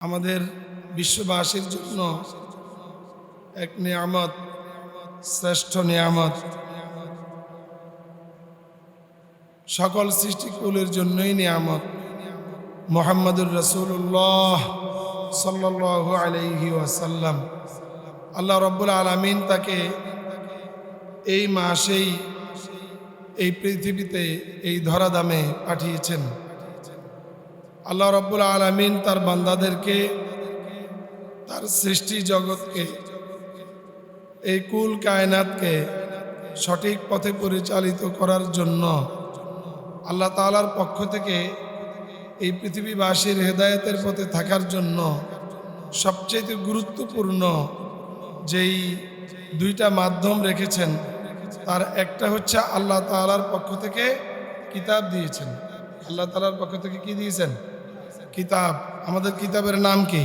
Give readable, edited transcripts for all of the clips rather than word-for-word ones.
আমাদের বিশ্ববাসীর জন্য এক নিয়ামত, শ্রেষ্ঠ নিয়ামত। সকল সৃষ্টিকুলের জন্যই নিয়ামত। মুহাম্মদুর রাসূলুল্লাহ সাল্লাল্লাহু আলাইহি ওয়াসাল্লাম, আল্লাহ রাব্বুল আলামিন তাকে এই মাসেই এই পৃথিবীতে এই ধরাধামে পাঠিয়েছেন। আল্লাহ রাব্বুল আলামিন তার বান্দাদেরকে, তার সৃষ্টি জগৎকে, এই কুল কায়নাতকে সঠিক পথে পরিচালিত করার জন্য আল্লাহ তাআলার পক্ষ থেকে এই পৃথিবীবাসীর হেদায়েতের পথে থাকার জন্য সবচেয়ে গুরুত্বপূর্ণ যেই দুইটা মাধ্যম রেখেছেন, তার একটা হচ্ছে আল্লাহ তাআলার পক্ষ থেকে কিতাব দিয়েছেন। আল্লাহ তাআলার পক্ষ থেকে কি দিয়েছেন? কিতাব। আমাদের কিতাবের নাম কি?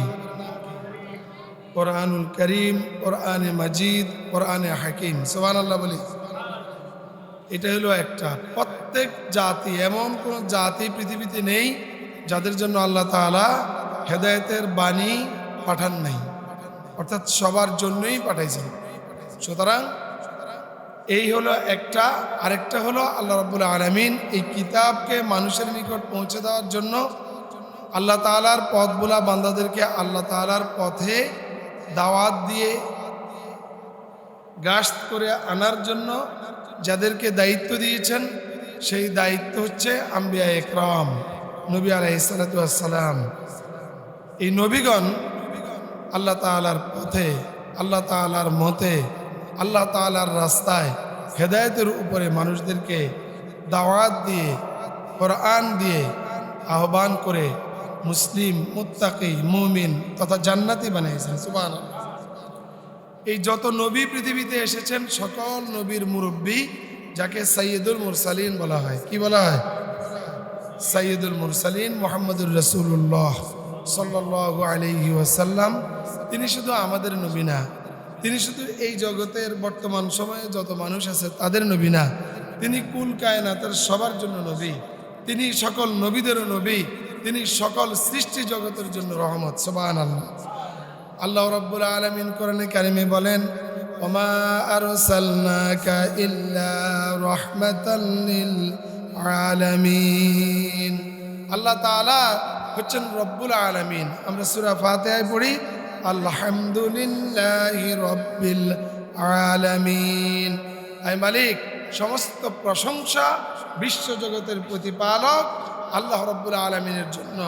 কোরআনুল করিম, কোরআনে মাজিদ, কোরআনে হাকিম। সুবহানাল্লাহ বলি। এটা হলো একটা। প্রত্যেক জাতি, এমন কোন জাতি পৃথিবীতে নেই যাদের জন্য আল্লাহ তাআলা হেদায়েতের বাণী পাঠান নাই, অর্থাৎ সবার জন্যই পাঠাইছেন। সুতরাং এই হলো একটা। আরেকটা হলো আল্লাহ রাব্বুল আলামিন এই কিতাবকে মানুষের নিকট পৌঁছে দেওয়ার জন্য আল্লাহ তাআলার পথভোলা বান্দাদেরকে আল্লাহ তাআলার পথে দাওয়াত দিয়ে গাশত করে আনার জন্য যাদেরকে দায়িত্ব দিয়েছেন, সেই দায়িত্ব হচ্ছে আম্বিয়া একরাম, নবী আলাইহিস সালাতু ওয়াস সালাম। এই নবীগণ আল্লাহ তাআলার পথে, আল্লাহ তাআলার মতে, আল্লাহ তাআলার রাস্তায় হেদায়েতের উপরে মানুষদেরকে দাওয়াত দিয়ে, কোরআন দিয়ে আহ্বান করে মুসলিম, মুত্তাকি, মুমিন তথা জান্নাতি বানিয়েছেন। সুবহানাল্লাহ। এই যত নবী পৃথিবীতে এসেছেন, সকল নবীর মুরব্বী, যাকে সাইয়্যিদুল মুরসালিন বলা হয়। কি বলা হয়? সাইয়্যিদুল মুরসালিন মুহাম্মদুর রাসূলুল্লাহ সাল্লাল্লাহু আলাইহি ওয়াসাল্লাম। তিনি শুধু আমাদের নবী না, তিনি শুধু এই জগতের বর্তমান সময়ে যত মানুষ আছে তাদের নবী না, তিনি কুল কায়নাতের সবার জন্য নবী। তিনি সকল নবীদেরও নবী, তিনি সকল সৃষ্টি জগতের জন্য রহমত। সুবহানাল্লাহ। আল্লাহ রাব্বুল আলামিন কোরআনে কারিমে বলেন, ওমা আরসালনাকা ইল্লা রাহমাতাল লিল আলামিন। আল্লাহ তাআলা হচ্ছেন রব্বুল আলামিন। আমরা সূরা ফাতিহায় পড়ি, আলহামদুলিল্লাহি রাব্বিল আলামিন। আয় মালিক, সমস্ত প্রশংসা বিশ্বজগতের প্রতিপালক আল্লাহ রব্বুল আলামিনের জন্য।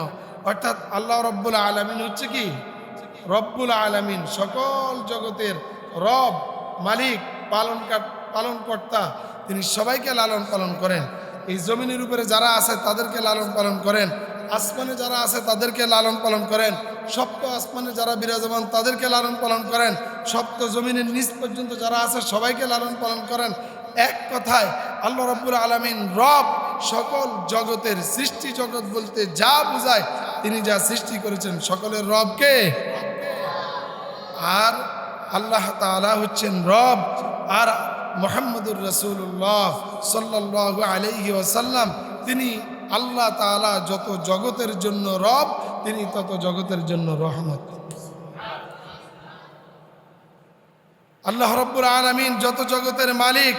অর্থাৎ আল্লাহ রব্বুল আলামিন হচ্ছে কি? রব্বুল আলামিন, সকল জগতের রব, মালিক, পালনকর্তা। তিনি সবাইকে লালন পালন করেন। এই জমিনের উপরে যারা আছে তাদেরকে লালন পালন করেন, আসমানে যারা আছে তাদেরকে লালন পালন করেন, সপ্ত আসমানে যারা বিরাজমান তাদেরকে লালন পালন করেন, সপ্ত জমিনের নিচ পর্যন্ত যারা আছে সবাইকে লালন পালন করেন। এক কথায় আল্লাহ রাব্বুল আলামিন রব, সকল জগতের সৃষ্টি জগৎ বলতে যা বোঝায়, তিনি যা সৃষ্টি করেছেন সকলের রবকে। আর আল্লাহ তাআলা হচ্ছেন রব, আর মুহাম্মদুর রাসূলুল্লাহ সাল্লাল্লাহু আলাইহি ওয়াসাল্লাম তিনি আল্লাহ তাআলা যত জগতের জন্য রব, তিনি তত জগতের জন্য রহমত। আল্লাহ রাব্বুল আলামিন যত জগতের মালিক,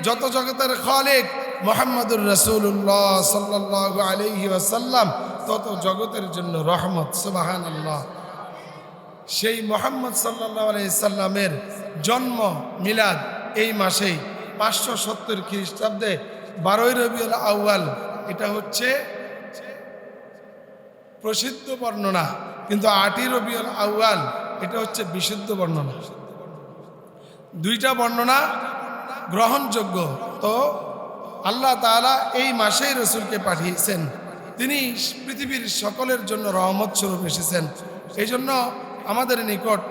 যত জগতের খালিক, মুহাম্মদুর রাসূলুল্লাহ সাল্লাল্লাহু আলাইহি ওয়াসাল্লাম তত জগতের জন্য রহমত। সুবহানাল্লাহ। সেই মুহাম্মদ সাল্লাল্লাহু আলাইহি সাল্লামের জন্ম মিলাদ এই মাসেই 570 খ্রিস্টাব্দে 12ই রবিউল আউয়াল। এটা হচ্ছে প্রসিদ্ধ বর্ণনা, কিন্তু 8ই রবিউল আউয়াল এটা হচ্ছে বিশুদ্ধ বর্ণনা। দুইটা বর্ণনা গ্রহণযোগ্য। তো আল্লাহ তাআলা এই মাসেই রসুলকে পাঠিয়েছেন। তিনি পৃথিবীর সকলের জন্য রহমত স্বরূপ এসেছেন। এই জন্য আমাদের নিকট,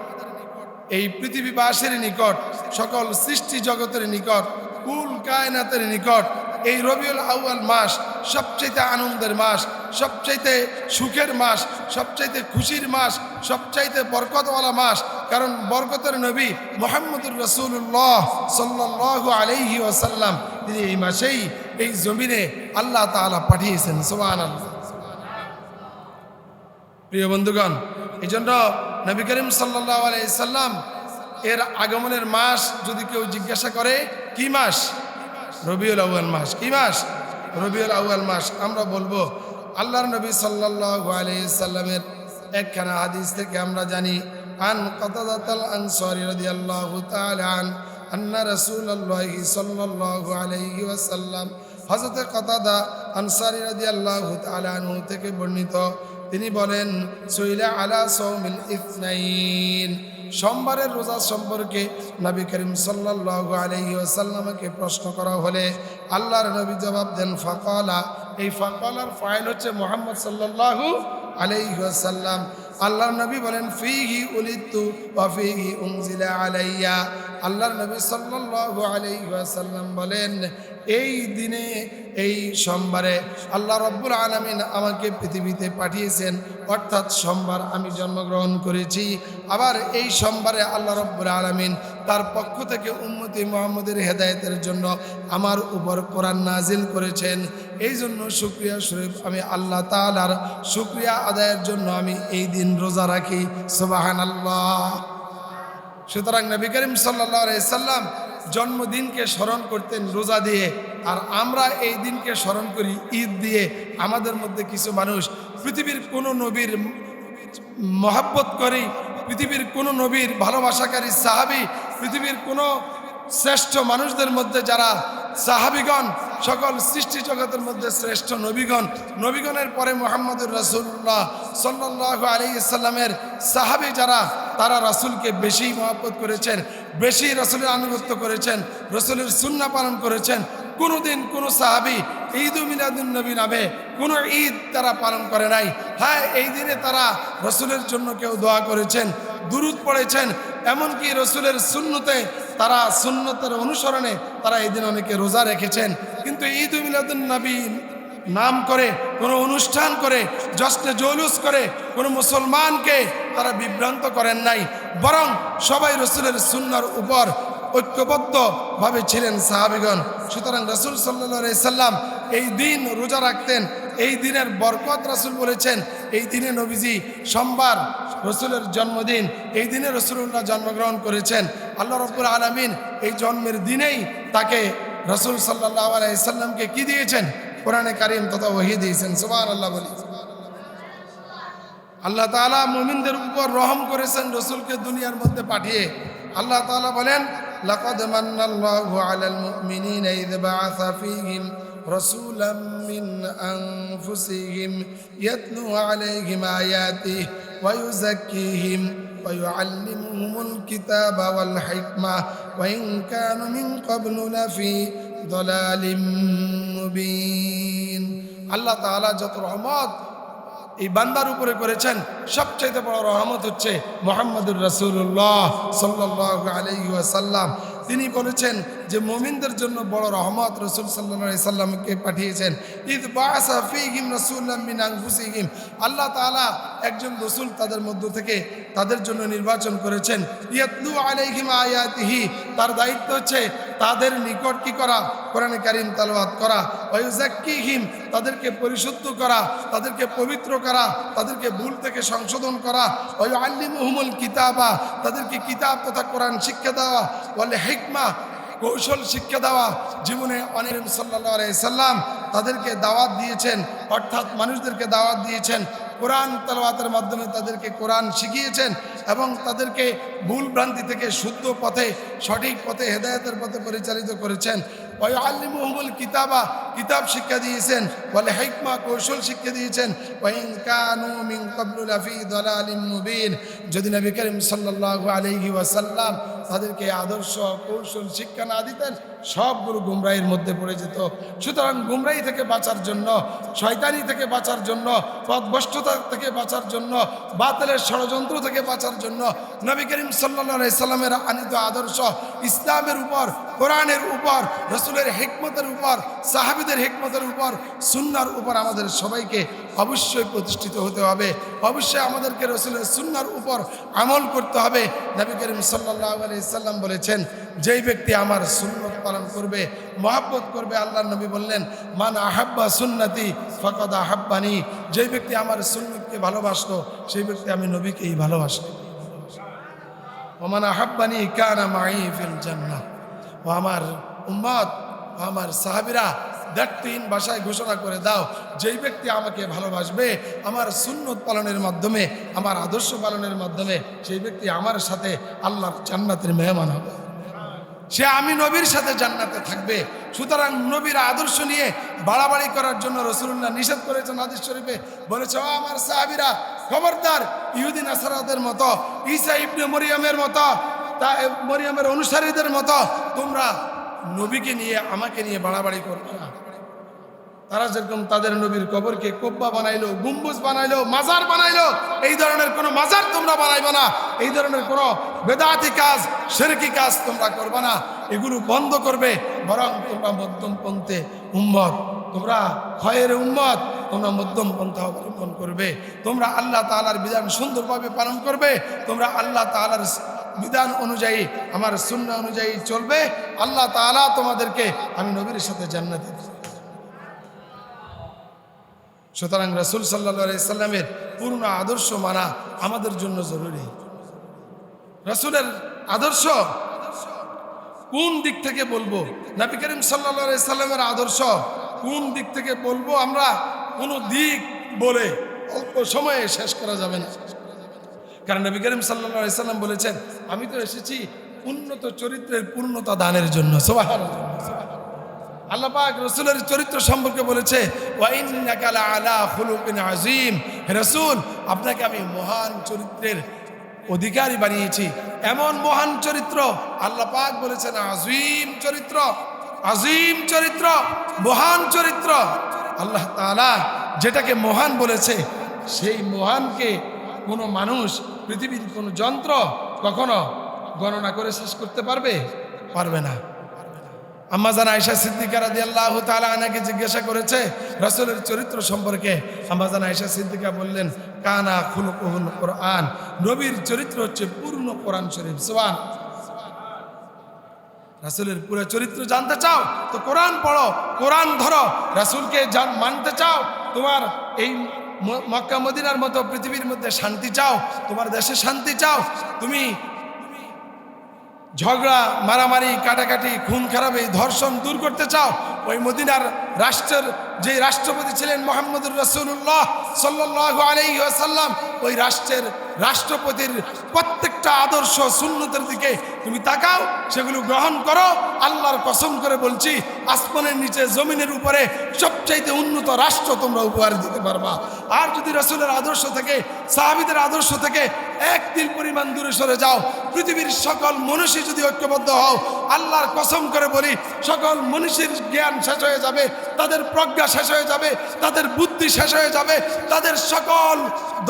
এই পৃথিবীবাসীর নিকট, সকল সৃষ্টি জগতের নিকট, কুল কায়নাতের নিকট এই রবিউল আউয়াল মাস সবচাইতে আনন্দের মাস, সবচাইতে সুখের মাস, সবচাইতে খুশির মাস, সবচাইতে বরকতওয়ালা মাস। কারণ বরকতের নবী মুহাম্মদুর রাসূলুল্লাহ সাল্লাল্লাহু আলাইহি ওয়াসাল্লাম তিনি এই মাসেই এই জমিনে আল্লাহ তাআলা পাঠিয়েছেন। সুবহানাল্লাহ। প্রিয় বন্ধুগণ, এই জন্য নবী করিম সাল্লাল্লাহু আলাইহি সাল্লাম এর আগমনের মাস যদি কেউ জিজ্ঞাসা করে কি মাস, রবিউল আউয়াল মাস। কি মাস? রবিউল আউয়াল মাস। আমরা বলবো আল্লাহর নবী সাল্লাল্লাহু আলাইহি সাল্লামের একখানা হাদিস থেকে আমরা জানি, আন কাতাদাতাল আনসারী রাদিয়াল্লাহু তাআলা আন আন্না রাসূলুল্লাহি সাল্লাল্লাহু আলাইহি ওয়াসাল্লাম, হযরত কাতাদা আনসারী রাদিয়াল্লাহু তাআলা আনহু থেকে বর্ণিত, তিনি বলেন, সুইলা আলা সাওমিল ইসনাইন, সোমবারের রোজা সম্পর্কে নবী করিম সাল্লাল্লাহু আলাইহি ওয়াসাল্লামকে প্রশ্ন করা হলে আল্লাহর নবী জবাব দেন ফাকালা। এই ফাকালার ফাইল হচ্ছে মুহাম্মদ সাল্লাল্লাহু আলাইহি ওয়াসাল্লাম। আল্লাহর নবী বলেন ফিহি উলিদতু ওয়া ফিহি উনজিলা আলাইয়া। আল্লাহর নবী সাল্লাল্লাহু আলাইহি ওয়াসাল্লাম বলেন, এই দিনে এই সোমবারে আল্লাহ রাব্বুল আলামিন আমাকে পৃথিবীতে পাঠিয়েছেন, অর্থাৎ সোমবার আমি জন্মগ্রহণ করেছি। আবার এই সোমবারে আল্লাহ রাব্বুল আলামিন তার পক্ষ থেকে উম্মতি মুহাম্মদের হেদায়েতের জন্য আমার উপর কোরআন নাজিল করেছেন। এই জন্য শুকরিয়া স্বরূপ আমি আল্লাহ তাআলার শুকরিয়া আদায়ের জন্য আমি এই দিন রোজা রাখি। সুবহানাল্লাহ। সুতরাং নবী করিম সাল্লাল্লাহু আলাইহি সাল্লাম জন্মদিনকে স্মরণ করতেন রোজা দিয়ে, আর আমরা এই দিনকে স্মরণ করি ঈদ দিয়ে। আমাদের মধ্যে কিছু মানুষ পৃথিবীর কোনো নবীর মহব্বত করি, পৃথিবীর কোনো নবীর ভালোবাসাকারী সাহাবী, পৃথিবীর কোনো শ্রেষ্ঠ মানুষদের মধ্যে যারা সাহাবীগণ, সকল সৃষ্টি জগতের মধ্যে শ্রেষ্ঠ নবীগণ, নবীগণের পরে মুহাম্মদুর রাসূলুল্লাহ সাল্লাল্লাহু আলাইহি সাল্লামের সাহাবী যারা, তারা রাসূলকে বেশি মহব্বত করেছেন, বেশি রাসূলের আনুগত্য করেছেন, রাসূলের সুন্নাহ পালন করেছেন। কোনোদিন কোনো সাহাবী ঈদ মিলাদুন নবী নামে কোনো ঈদ তারা পালন করে নাই। হ্যাঁ, এই দিনে তারা রাসূলের জন্য কেউ দোয়া করেছেন, দুরূদ পড়েছেন, এমনকি রাসূলের সুন্নতে তারা, সুন্নতের অনুসরণে তারা এই দিন অনেকে রোজা রেখেছেন। কিন্তু ঈদ মিলাদুন নবী নাম করে কোনো অনুষ্ঠান করে, জশ্নে জৌলুস করে কোনো মুসলমানকে তারা বিভ্রান্ত করেন নাই, বরং সবাই রাসূলের সুন্নাহর উপর ঐক্যবদ্ধভাবে ছিলেন সাহাবীগণ। সুতরাং রাসূল সাল্লাল্লাহু আলাইহি সাল্লাম এই দিন রোজা রাখতেন। এই দিনের বরকত রাসূল বলেছেন, এই দিনে নবীজি সোমবার রাসূলের জন্মদিন, এই দিনে রাসূলুল্লাহ জন্মগ্রহণ করেছেন। আল্লাহ রাব্বুল আলামিন এই জন্মের দিনেই তাকে, রাসূল সাল্লাল্লাহু আলাইহি সাল্লামকে কি দিয়েছেন? কোরআনে কারীম তথা ওহী দিয়েছেন। সুবহানাল্লাহ বলি। আল্লাহ তাআলা মুমিনদের উপর রহম করেছেন রাসূলকে দুনিয়ার মধ্যে পাঠিয়ে। আল্লাহ তাআলা বলেন, লাকাদ মান্নাল্লাহু আলাল মুমিনিনা ইয বাআসা ফীহিম রাসূলাম মিন আনফুসিহিম ইয়াতলু আলাইহিম আয়াতিহি ওয়া ইউযাক্কিহিম ওয়া ইউআল্লিমুহুমুল কিতাবা ওয়াল হিকমা ওয়া ইন কানু মিন ক্বাবলু লাফি দালালিম মুবিন। আল্লাহ তাআলা যত রহমত এই বান্দার উপরে করেছেন, সবচাইতে বড় রহমত হচ্ছে মুহাম্মদুর রাসূলুল্লাহ সাল্লাল্লাহু আলাইহি ওয়াসাল্লাম। তিনি বলেছেন যে মুমিনদের জন্য বড় রহমত রাসূল সাল্লাল্লাহু আলাইহি সাল্লামকে পাঠিয়েছেন। ইয বাআসা ফীহিম রাসূলাম মিন আনফুসিহিম, আল্লাহ তাআলা একজন রাসূল তাদের মধ্য থেকে তাদের জন্য নির্বাচন করেছেন। ইয়াতলু আলাইহিম আয়াতিহি, তার দায়িত্ব হচ্ছে তাদের নিকট কি করা? কোরআনে কারীম তেলাওয়াত করা। ওয়া ইউযাক্কিহিম, তাদেরকে পরিশুদ্ধ করা, তাদেরকে পবিত্র করা, তাদেরকে ভুল থেকে সংশোধন করা। ওয়া ইউআল্লিমুহুমুল কিতাবা, তাদেরকে কিতাব তথা কোরআন শিক্ষা দেওয়া। ওয়াল হিকমা, কৌশল শিক্ষা দেওয়া। জীবনে অনেক সাল্লাল্লাহু আলাইহি সাল্লাম তাদেরকে দাওয়াত দিয়েছেন, অর্থাৎ মানুষদেরকে দাওয়াত দিয়েছেন, কোরআন তেলাওয়াতের মাধ্যমে তাদেরকে কোরআন শিখিয়েছেন এবং তাদেরকে ভুল ভ্রান্তি থেকে শুদ্ধ পথে, সঠিক পথে, হেদায়েতের পথে পরিচালিত করেছেন। ওয়া ইউআল্লিমুহুমুল কিতাবা, কিতাব শিক্ষা দিয়েছেন। ওয়াল হিকমা, কৌশল শিক্ষা দিয়েছেন। ওয়া ইন কানু মিন ক্বাবলু লাফি দালালিম মুবিন, যদি নবী করিম সাল্লাল্লাহু আলাইহি ওয়াসাল্লাম তাদেরকে আদর্শ কৌশল শিক্ষা না দিতেন, সবগুলো গুমরাহির মধ্যে পড়ে যেত। সুতরাং গুমরাহি থেকে বাঁচার জন্য, শয়তানি থেকে বাঁচার জন্য, পথভ্রষ্টতা থেকে বাঁচার জন্য, বাতিলের ষড়যন্ত্র থেকে বাঁচার জন্য নবী করিম সাল্লাল্লাহু আলাইহি সাল্লামের আনিত আদর্শ ইসলামের উপর, কোরআনের উপর, রাসূলের হিকমতের উপর, সাহাবীদের হিকমতের উপর, সুন্নাহর উপর আমাদের সবাইকে অবশ্যই প্রতিষ্ঠিত হতে হবে। অবশ্যই আমাদেরকে রাসূলের সুন্নাহর উপর আমল করতে হবে। নবী করিম সাল্লাল্লাহু আলাইহি সাল্লাম বলেছেন, যেই ব্যক্তি আমার সুন্নত পালন করবে, মহব্বত করবে, আল্লাহর নবী বললেন মান আহাব্বা সুন্নতি ফাকাদ আহাব্বানি, যেই ব্যক্তি আমার সুন্নতকে ভালোবাসলো সেই ব্যক্তি আমি নবীকেই ভালোবাসি। ওমান আহাব্বানি কানা মাই ফিল জান্নাহ। ও আমার উম্মত, আমার সাহাবীরা, দেখতিন ভাষায় ঘোষণা করে দাও, যেই ব্যক্তি আমাকে ভালোবাসবে আমার সুন্নত পালনের মাধ্যমে, আমার আদর্শ পালনের মাধ্যমে, সেই ব্যক্তি আমার সাথে আল্লাহর জান্নাতের মেহমান হবে, সে আমি নবীর সাথে জান্নাতে থাকবে। সুতরাং নবীর আদর্শ নিয়ে বাড়াবাড়ি করার জন্য রাসূলুল্লাহ নিষেধ করেছেন হাদিস শরীফে, বলেছে ও আমার সাহাবীরা, খবরদার ইহুদি নাসারাদের মতো, ঈসা ইবনে মরিয়মের মতো, মরিয়মের অনুসারীদের মতো তোমরা নবীকে নিয়ে আমাকে নিয়ে বাড়াবাড়ি করবে না। তারা যেরকম তাদের নবীর কবরকে কব্বা বানাইলো, গম্বুজ বানাইলো, মাজার বানাইলো, এই ধরনের কোনো মাজার তোমরা বানাইবে না, এই ধরনের কোনো বেদাতি কাজ, শিরকি কাজ তোমরা করবে না, এগুলো বন্ধ করবে। বরং তোমরা মধ্যম পন্থে উম্মত, তোমরা খয়ের উম্মত, তোমরা মধ্যম পন্থা অবলম্বন করবে, তোমরা আল্লাহ তাআলার বিধান সুন্দরভাবে পালন করবে, তোমরা আল্লাহ তাআলার বিধান অনুযায়ী, আমার সুন্নাহ অনুযায়ী চলবে। আল্লাহ তাআলা তোমাদেরকে আমি নবীর সাথে জান্নাতে দেব। সুতরাং রাসূল সাল্লাল্লাহু আলাইহি সাল্লামের পূর্ণ আদর্শ মানা আমাদের জন্য জরুরি। রাসূলের আদর্শ কোন দিক থেকে বলবো, নবী করিম সাল্লাল্লাহু আলাইহি সাল্লামের আদর্শ কোন দিক থেকে বলবো, আমরা কোনো দিক বলে অল্প সময়ে শেষ করা যাবে না। কারণ নবী করিম সাল্লাল্লাহু আলাইহি সাল্লাম বলেছেন, আমি তো এসেছি উন্নত চরিত্রের পূর্ণতা দানের জন্য। সুবহানাল্লাহ। আল্লাহ পাক রাসূলের চরিত্র সম্পর্কে বলেছে, ওয়া ইন্নাকা লাআলা খুলুকিন আযীম, হে রাসূল আপনাকে আমি মহান চরিত্রের অধিকারী বানিয়েছি। এমন মহান চরিত্র আল্লাহ পাক বলেছেন আযীম চরিত্র, আযীম চরিত্র, মহান চরিত্র। আল্লাহ তাআলা যেটাকে মহান বলেছে সেই মহানকে কোনো মানুষ, পৃথিবীর কোনো যন্ত্র কখনো গণনা করে শেষ করতে পারবে না। আম্মা জান আয়েশা সিদ্দিকা রাদিয়াল্লাহু তাআলা আনহাকে জিজ্ঞাসা করেছে রাসূলের চরিত্র সম্পর্কে। আম্মা জান আয়েশা সিদ্দিকা বললেন, কানা খুলুকুল কোরআন, নবীর চরিত্র হচ্ছে পূর্ণ কোরআন শরীফ। সুবহান। রাসূলের পুরো চরিত্র জানতে চাও তো কোরআন পড়ো, কোরআন ধরো। রাসূলকে মানতে চাও, তোমার এই মক্কা মদিনার মতো পৃথিবীর মধ্যে শান্তি চাও, তোমার দেশে শান্তি চাও, তুমি ঝগড়া, মারামারি, কাটাকাটি, খুন খারাপি, ধর্ষণ দূর করতে চাও, ওই মদিনার রাষ্ট্রের যে রাষ্ট্রপতি ছিলেন মুহাম্মদুর রাসূলুল্লাহ সাল্লাল্লাহু আলাইহি ওয়াসাল্লাম, ওই রাষ্ট্রের রাষ্ট্রপতির প্রত্যেকটা আদর্শ সুন্নতের দিকে তুমি তাকাও, সেগুলো গ্রহণ করো। আল্লাহর কসম করে বলছি, আসমানের নিচে জমিনের উপরে সবচাইতে উন্নত রাষ্ট্র তোমরা উপহার দিতে পারবা। আর যদি রাসূলের আদর্শ থেকে, সাহাবীদের আদর্শ থেকে এক তিল পরিমাণ দূরে সরে যাও, পৃথিবীর সকল মনীষী যদি ঐক্যবদ্ধ হও, আল্লাহর কসম করে বলি সকল মনীষীর জ্ঞান শেষ হয়ে যাবে, তাদের প্রজ্ঞা শেষ হয়ে যাবে, তাদের বুদ্ধি শেষ হয়ে যাবে, তাদের সকল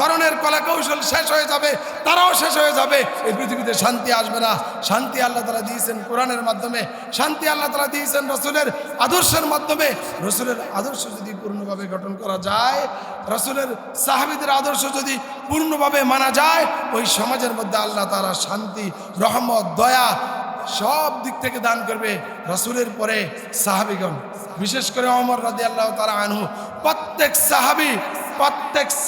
ধরনের কলা কৌশল শেষ হয়ে যাবে, তারাও শেষ হয়ে যাবে। এই পৃথিবীতে শান্তি আসবে না। শান্তি আল্লাহ তাআলা দিয়েছেন কোরআনের মাধ্যমে, শান্তি আল্লাহ তাআলা দিয়েছেন রাসূলের আদর্শের মাধ্যমে। রাসূলের আদর্শ যদি পূর্ণভাবে গঠন করা যায়, রাসূলের সাহাবীদের আদর্শ যদি পূর্ণভাবে মানা যায়, ওই সমাজের মধ্যে আল্লাহ তাআলা শান্তি, রহমত, দয়া সব দিক থেকে দান করবে। রাসূলের পরে সাহাবীগণ, বিশেষ করে ওমর রাদিয়াল্লাহু তাআলা আনহু, প্রত্যেক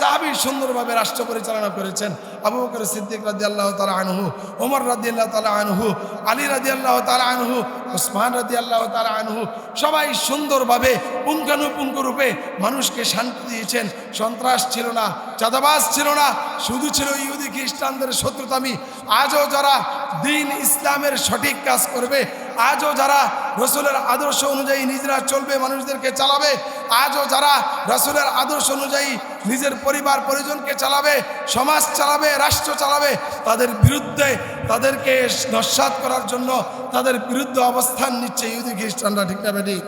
সাহাবী সুন্দরভাবে রাষ্ট্র পরিচালনা করেছেন। আবু বকর সিদ্দিক রাদিয়াল্লাহু তাআলা আনহু, ওমর রাদিয়াল্লাহু তাআলা আনহু, আলী রাদিয়াল্লাহু তাআলা আনহু, উসমান রাদিয়াল্লাহু তাআলা আনহু, সবাই সুন্দরভাবে পুঙ্খানুপুঙ্খ রূপে মানুষকে শান্তি দিয়েছেন। সন্ত্রাস ছিল না, চাঁদাবাজ ছিল না, শুধু ছিল ইহুদি খ্রিস্টানদের শত্রুতামি। আজও যারা দ্বীন ইসলামের সঠিক কাজ করবে, আজও যারা রাসূলের আদর্শ অনুযায়ী নিজেরা চলবে, মানুষদেরকে চালাবে, আজও যারা রাসূলের আদর্শ অনুযায়ী নিজের পরিবার পরিজনকে চালাবে, সমাজ চালাবে, রাষ্ট্র চালাবে, তাদের বিরুদ্ধে, তাদেরকে নস্যাৎ করার জন্য তাদের বিরুদ্ধে অবস্থান নিচ্ছে ইহুদি খ্রিস্টানরা। ঠিক না বেঠিক?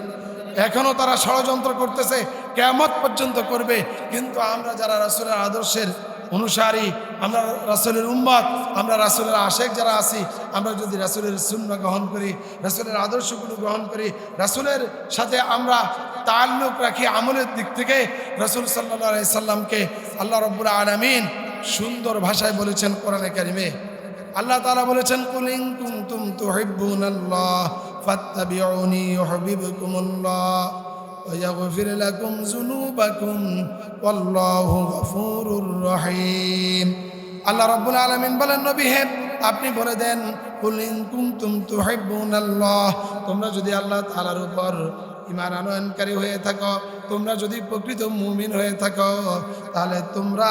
এখনও তারা ষড়যন্ত্র করতেছে, কিয়ামত পর্যন্ত করবে। কিন্তু আমরা যারা রাসূলের আদর্শের অনুসারী, আমরা রাসূলের উম্মত, আমরা রাসূলের আশেক যারা আছি, আমরা যদি রাসূলের সুন্নাহ গ্রহণ করি, রাসূলের আদর্শগুলো গ্রহণ করি, রাসূলের সাথে আমরা তাআল্লুক রাখি আমলের দিক থেকে, রাসূল সাল্লাল্লাহু আলাইহি সাল্লামকে আল্লাহ রাব্বুল আলামিন সুন্দর ভাষায় বলেছেন কোরআনে কারিমে, আল্লাহ তাআলা বলেছেন কুল ইন কুনতুম তুহিব্বুনাল্লাহ ফাত্তাবিউনি ইউহিব্বুকুমুল্লাহ ওয়া ইয়াগফির লাকুম যুনুবাকুম ওয়াল্লাহু গফুরুর রহিম। আল্লাহ রাব্বুল আলামিন বলেন, নবী হে আপনি বলে দেন, কুল ইন কুনতুম তুহিব্বুনাল্লাহ, তোমরা যদি আল্লাহ তাআলার উপর ঈমান আনয়নকারী হয়ে থাকো, তোমরা যদি প্রকৃত মুমিন হয়ে থাকো, তাহলে তোমরা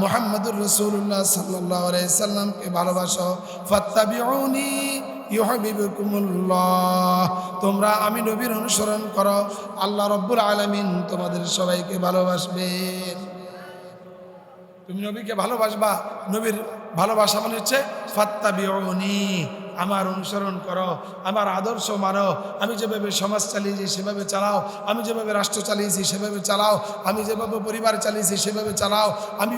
মুহাম্মদুর রাসূলুল্লাহ সাল্লাল্লাহু আলাইহি সাল্লামকে ভালোবাসো। ফাত্তাবিউনি ইউহিব্বুকুমুল্লাহ, তোমরা আমি নবীর অনুসরণ করো, আল্লাহ রাব্বুল আলামিন তোমাদের সবাইকে ভালোবাসবেন। তুমি নবীকে ভালোবাসবা, নবীর ভালোবাসা মানে হচ্ছে ফাত্তাবিউনি, আমার অনুসরণ করো, আমার আদর্শ মানো, আমি যেভাবে সমাজ চালিয়েছি সেভাবে চালাও, আমি যেভাবে রাষ্ট্র চালিয়েছি সেভাবে চালাও, আমি যেভাবে পরিবার চালিয়েছি সেভাবে চালাও, আমি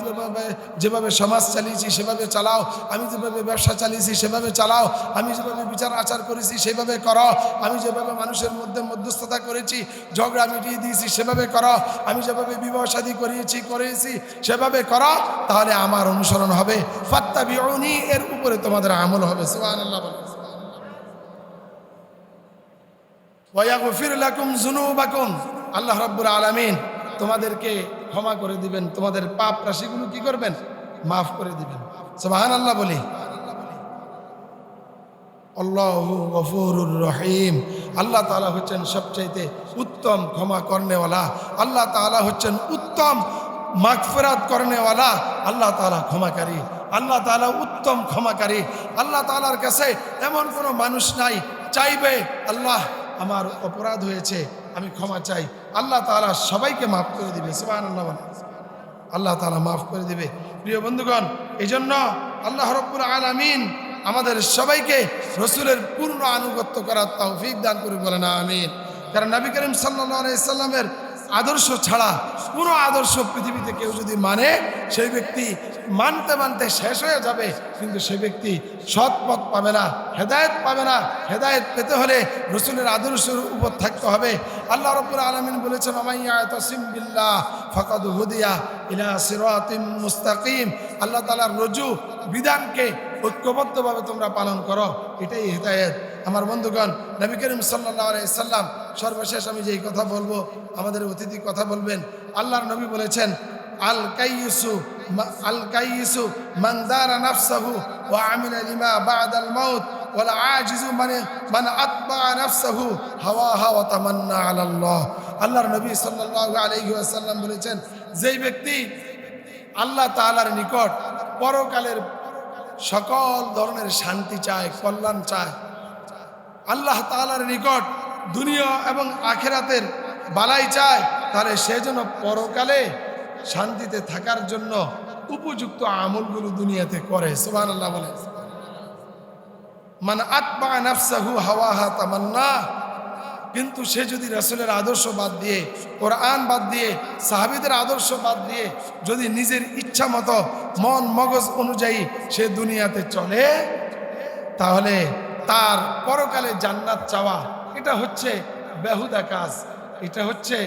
যেভাবে সমাজ চালিয়েছি সেভাবে চালাও, আমি যেভাবে ব্যবসা চালিয়েছি সেভাবে চালাও, আমি যেভাবে বিচার আচার করেছি সেভাবে করো, আমি যেভাবে মানুষের মধ্যে মধ্যস্থতা করেছি, ঝগড়া মিটিয়ে দিয়েছি সেভাবে করো, আমি যেভাবে বিবাহ শাদী করেছি সেভাবে করো, তাহলে আমার অনুসরণ হবে। ফাত্তাবিউনি, এর উপরে তোমাদের আমল হবে। সুবহানাল্লাহ। ওয়া ইয়াগফির লাকুম যুনুবাকুম, আল্লাহ রাব্বুল আলামিন তোমাদেরকে ক্ষমা করে দিবেন, তোমাদের পাপ রাশিগুলো কি করবেন, মাফ করে দিবেন। সুবহানাল্লাহ বলি। আল্লাহু গফুরুর রহিম, আল্লাহ তাআলা হচ্ছেন সবচাইতে উত্তম ক্ষমা করনেওয়ালা, আল্লাহ তাআলা হচ্ছেন উত্তম মাগফিরাত করনেওয়ালা, আল্লাহ তাআলা ক্ষমাকারী, আল্লাহ তাআলা উত্তম ক্ষমাকারী। আল্লাহ তাআলার কাছে এমন কোনো মানুষ নাই চাইবে আল্লাহ আমার অপরাধ হয়েছে আমি ক্ষমা চাই, আল্লাহ তাআলা সবাইকে মাফ করে দিবে। সুবহানাল্লাহ, আল্লাহ তাআলা মাফ করে দিবে। প্রিয় বন্ধুগণ, এই জন্য আল্লাহ রাব্বুল আলামিন আমাদের সবাইকে রসুলের পূর্ণ আনুগত্য করার তৌফিক দান করে, বলেন আমিন। কারণ নবী করিম সাল্লাল্লাহু আলাইহি সাল্লামের আদর্শ ছাড়া কোনো আদর্শ পৃথিবীতে কেউ যদি মানে, সেই ব্যক্তি মানতে মানতে শেষ হয়ে যাবে, কিন্তু সেই ব্যক্তি সৎ পথ পাবে না, হেদায়েত পাবে না। হেদায়েত পেতে হলে রসুলের আদর্শের উপর থাকতে হবে। আল্লাহ রাব্বুল আলামিন বলেছেন, মাইয়াতাসিম বিল্লাহ ফাকাদ হুদিয়া ইলা সিরাতিম মুস্তাকিম, আল্লাহ তাআলার রজু বিধানকে ঐক্যবদ্ধভাবে তোমরা পালন করো, এটাই হেদায়েত। আমার বন্ধুগণ, নবী করিম সাল্লাল্লাহু আলাইহি সাল্লাম, সর্বশেষ আমি যেই কথা বলবো, আমাদের অতিথি কথা বলবেন। আল্লাহর নবী বলেছেন, আল কাইয়িসু মান দারা নাফসাহু ওয়া আমিলা লিমা বা'দাল মাউত ওয়াল আজিজু মান আতবা নাফসাহু হাওয়াহা ওয়া তামান্না আলাল্লাহ। আল্লাহর নবী সাল্লাল্লাহু আলাইহি ওয়াসাল্লাম বলেছেন, যেই ব্যক্তি আল্লাহ তাআলার নিকট পরকালের সকল ধরনের শান্তি চায়, কল্যাণ চায়, আল্লাহ তাআলার নিকট দুনিয়া এবং আখিরাতের বালাই চায়, তাহলে সে যেন পরকালে শান্তিতে থাকার জন্য উপযুক্ত আমলগুলো দুনিয়াতে করে। সুবহানাল্লাহ বলে। মান আতবা নাফসাহু হাওয়াহা তামান্না, কিন্তু সে যদি রাসূলের আদর্শ বাদ দিয়ে, কোরআন বাদ দিয়ে, সাহাবীদের আদর্শ বাদ দিয়ে যদি নিজের ইচ্ছা মতো মন মগজ অনুযায়ী সে দুনিয়াতে চলে, তাহলে তার পরকালে জান্নাত চাওয়া এটা হচ্ছে বেহুদা কাজ, এটা হচ্ছে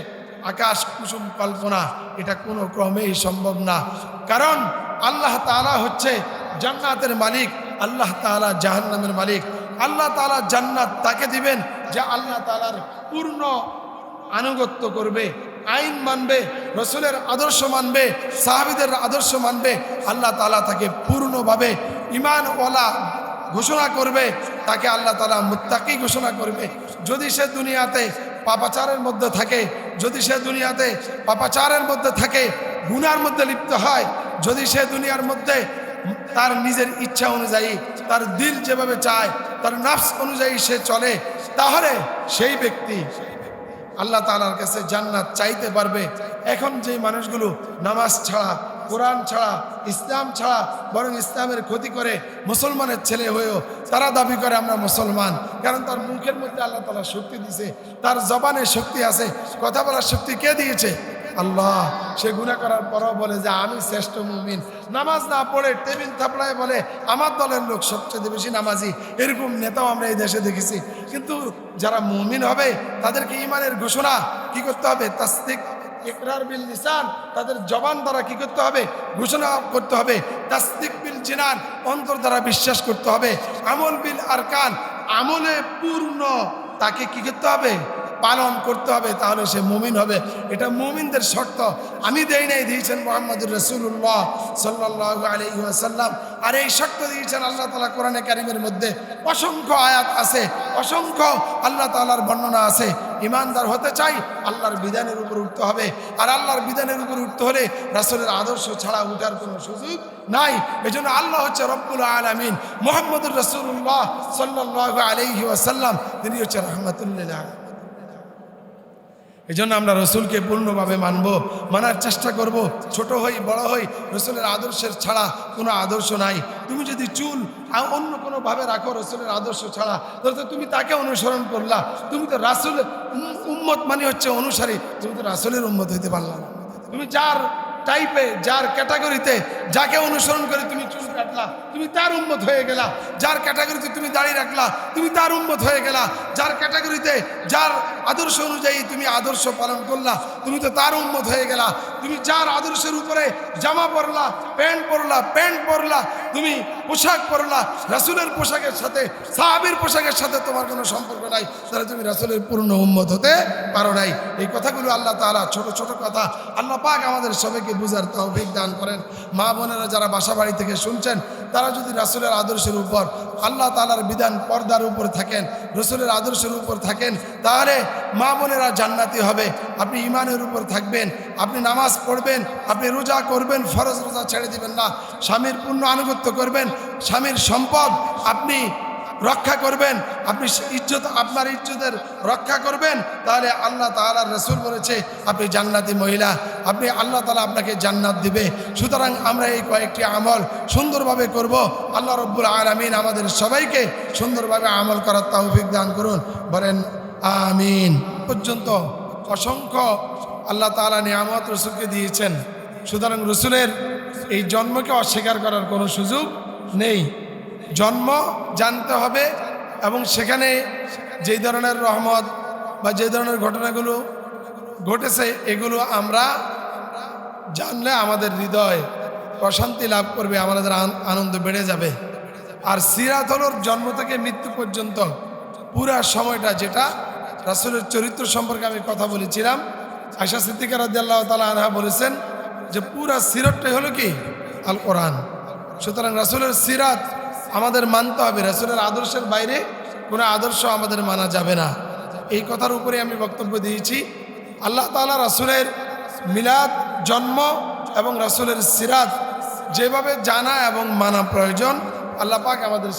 আকাশ কুসুম কল্পনা, এটা কোনো ক্রমেই সম্ভব না। কারণ আল্লাহ তাআলা হচ্ছে জান্নাতের মালিক, আল্লাহ তাআলা জাহান্নামের মালিক। আল্লাহ তাআলা জান্নাত তাকে দিবেন যে আল্লাহ তাআলার পূর্ণ আনুগত্য করবে, আইন মানবে, রসুলের আদর্শ মানবে, সাহাবীদের আদর্শ মানবে। আল্লাহ তাআলা তাকে পূর্ণভাবে ঈমানওয়ালা ঘোষণা করবে, তাকে আল্লাহ তাআলা মুত্তাকি ঘোষণা করবে। যদি সে দুনিয়াতে পাপাচারের মধ্যে থাকে, যদি সে দুনিয়াতে পাপাচারের মধ্যে থাকে, গুনার মধ্যে লিপ্ত হয়, যদি সে দুনিয়ার মধ্যে তার নিজের ইচ্ছা অনুযায়ী, তার দিল যেভাবে চায়, তার নাফস অনুযায়ী সে চলে, তাহলে সেই ব্যক্তি আল্লাহ তাআলার কাছে জান্নাত চাইতে পারবে। এখন যে মানুষগুলো নামাজ ছাড়া, কোরআন ছাড়া, ইসলাম ছাড়া বরং ইসলামের ক্ষতি করে মুসলমানের ছেলে হয়েও তারা দাবি করে আমরা মুসলমান, কারণ তার মুখের মধ্যে আল্লাহ তাআলা শক্তি দিয়েছে, তার জবানে শক্তি আছে, কথা বলার শক্তি কে দিয়েছে? আল্লাহ। সে গুনাহ করার পরও বলে যে আমি শ্রেষ্ঠ মুমিন, নামাজ না পড়ে টেবিল থাপড়ায় বলে আমার দলের লোক সবচেয়ে বেশি নামাজি, এরকম নেতাও আমরা এই দেশে দেখেছি। কিন্তু যারা মুমিন হবে তাদেরকে ঈমানের ঘোষণা কি করতে হবে? তাসদিক ইকরার বিল লিসান, তাদের জবান দ্বারা কি করতে হবে? ঘোষণা করতে হবে। তাসদিক বিল জিনান, অন্তর দ্বারা বিশ্বাস করতে হবে। আমল বিল আরকান, আমলে পূর্ণ তাকে কি করতে হবে? পালন করতে হবে, তাহলে সে মুমিন হবে। এটা মুমিনদের শর্ত। আমি দেই নাই, দিয়েছেন মুহাম্মদুর রাসূলুল্লাহ সাল্লাল্লাহু আলাইহি ওয়াসাল্লাম। আর এই শর্ত দিয়েছেন আল্লাহ তাআলা কোরআনে কারীমের মধ্যে। অসংখ্য আয়াত আছে, অসংখ্য আল্লাহ তাআলার বর্ণনা আছে। ইমানদার হতে চাই, আল্লাহর বিধানের উপর উঠতে হবে। আর আল্লাহর বিধানের উপর উঠতে হলে রাসূলের আদর্শ ছাড়া উঠার কোনো সুযোগ নাই। এজন্য আল্লাহ হচ্ছে রব্বুল আলামিন, মুহাম্মদুর রাসূলুল্লাহ সাল্লাল্লাহু আলাইহি ওয়াসাল্লাম তিনি হচ্ছে রাহমাতুল লিল আলামিন। এই জন্য আমরা রসুলকে পূর্ণভাবে মানব, মানার চেষ্টা করব। ছোট হই বড় হই, রসুলের আদর্শের ছাড়া কোনো আদর্শ নাই। তুমি যদি চুল অন্য কোনোভাবে রাখো রসুলের আদর্শ ছাড়া, তাহলে তো তুমি তাকে অনুসরণ করলা। তুমি তো রাসুলের উম্মত মানে হচ্ছে অনুসারী, তুমি তো রাসুলের উম্মত হইতে পারলা না। তুমি যার টাইপে, যার ক্যাটাগরিতে, যাকে অনুসরণ করে তুমি চুল কাটলা, তুমি তার উম্মত হয়ে গেলা। যার ক্যাটাগরিতে তুমি দাড়ি রাখলা, তুমি তার উম্মত হয়ে গেলা। যার ক্যাটাগরিতে, যার আদর্শ অনুযায়ী তুমি আদর্শ পালন করলা, তুমি তো তার উম্মত হয়ে গেলা। তুমি যার আদর্শের উপরে জামা পরলা, প্যান্ট পরলা, তুমি পোশাক পরলা, রাসূলের পোশাকের সাথে, সাহাবীর পোশাকের সাথে তোমার কোনো সম্পর্ক নাই, তাহলে তুমি রাসূলের পূর্ণ উম্মত হতে পারো নাই। এই কথাগুলো আল্লাহ তাআলা, ছোট ছোট কথা, আল্লাহ পাক আমাদের সবাইকে বুঝার তৌফিক দান করেন। মা বোনেরা যারা বাসা বাড়ি থেকে শুনছেন, তারা যদি রাসূলের আদর্শের উপর, আল্লাহ তাআলার বিধান পর্দার উপর থাকেন, রাসূলের আদর্শের উপর থাকেন, তাহলে মা বোনেরা জান্নাতি হবে। আপনি ঈমানের উপর থাকবেন, আপনি নামাজ পড়বেন, আপনি রোজা করবেন, ফরজ রোজা ছেড়ে দিবেন না, স্বামীর পূর্ণ আনুগত্য করবেন, স্বামীর সম্পদ আপনি রক্ষা করবেন, আপনি ইজ্জত, আপনার ইজ্জতের রক্ষা করবেন, তাহলে আল্লাহ তাআলার রাসূল বলেছে আপনি জান্নাতি মহিলা, আপনি আল্লাহ তাআলা আপনাকে জান্নাত দিবে। সুতরাং আমরা এই কয়েকটি আমল সুন্দরভাবে করব। আল্লাহ রব্বুল আলামিন আমাদের সবাইকে সুন্দরভাবে আমল করার তৌফিক দান করুন, বলেন আমিন। পর্যন্ত অসংখ্য আল্লাহ তাআলা নিয়ামত রসুলকে দিয়েছেন। সুতরাং রসুলের এই জন্মকে অস্বীকার করার কোনো সুযোগ নেই। জন্ম জানতে হবে এবং সেখানে যেই ধরনের রহমত বা যে ধরনের ঘটনাগুলো ঘটেছে এগুলো আমরা জানলে আমাদের হৃদয় প্রশান্তি লাভ করবে, আমাদের আনন্দ বেড়ে যাবে। আর সিরাত হল জন্ম থেকে মৃত্যু পর্যন্ত পুরা সময়টা, যেটা রাসূলের চরিত্র সম্পর্কে আমি কথা বলেছিলাম। আয়েশা সিদ্দিকা রাদিয়াল্লাহু তাআলা আনহা বলেছেন যে পুরা সিরাতটাই হলো কি? আল কোরআন। সুতরাং রাসূলের সিরাত আমাদের মানতে হবে, রাসূলের আদর্শের বাইরে কোনো আদর্শ আমাদের মানা যাবে না। এই কথার উপরে আমি বক্তব্য দিয়েছি। আল্লাহ তাআলা রাসূলের মিলাদ, জন্ম এবং রাসূলের সিরাত যেভাবে জানা এবং মানা প্রয়োজন, আল্লাহ পাক আমাদের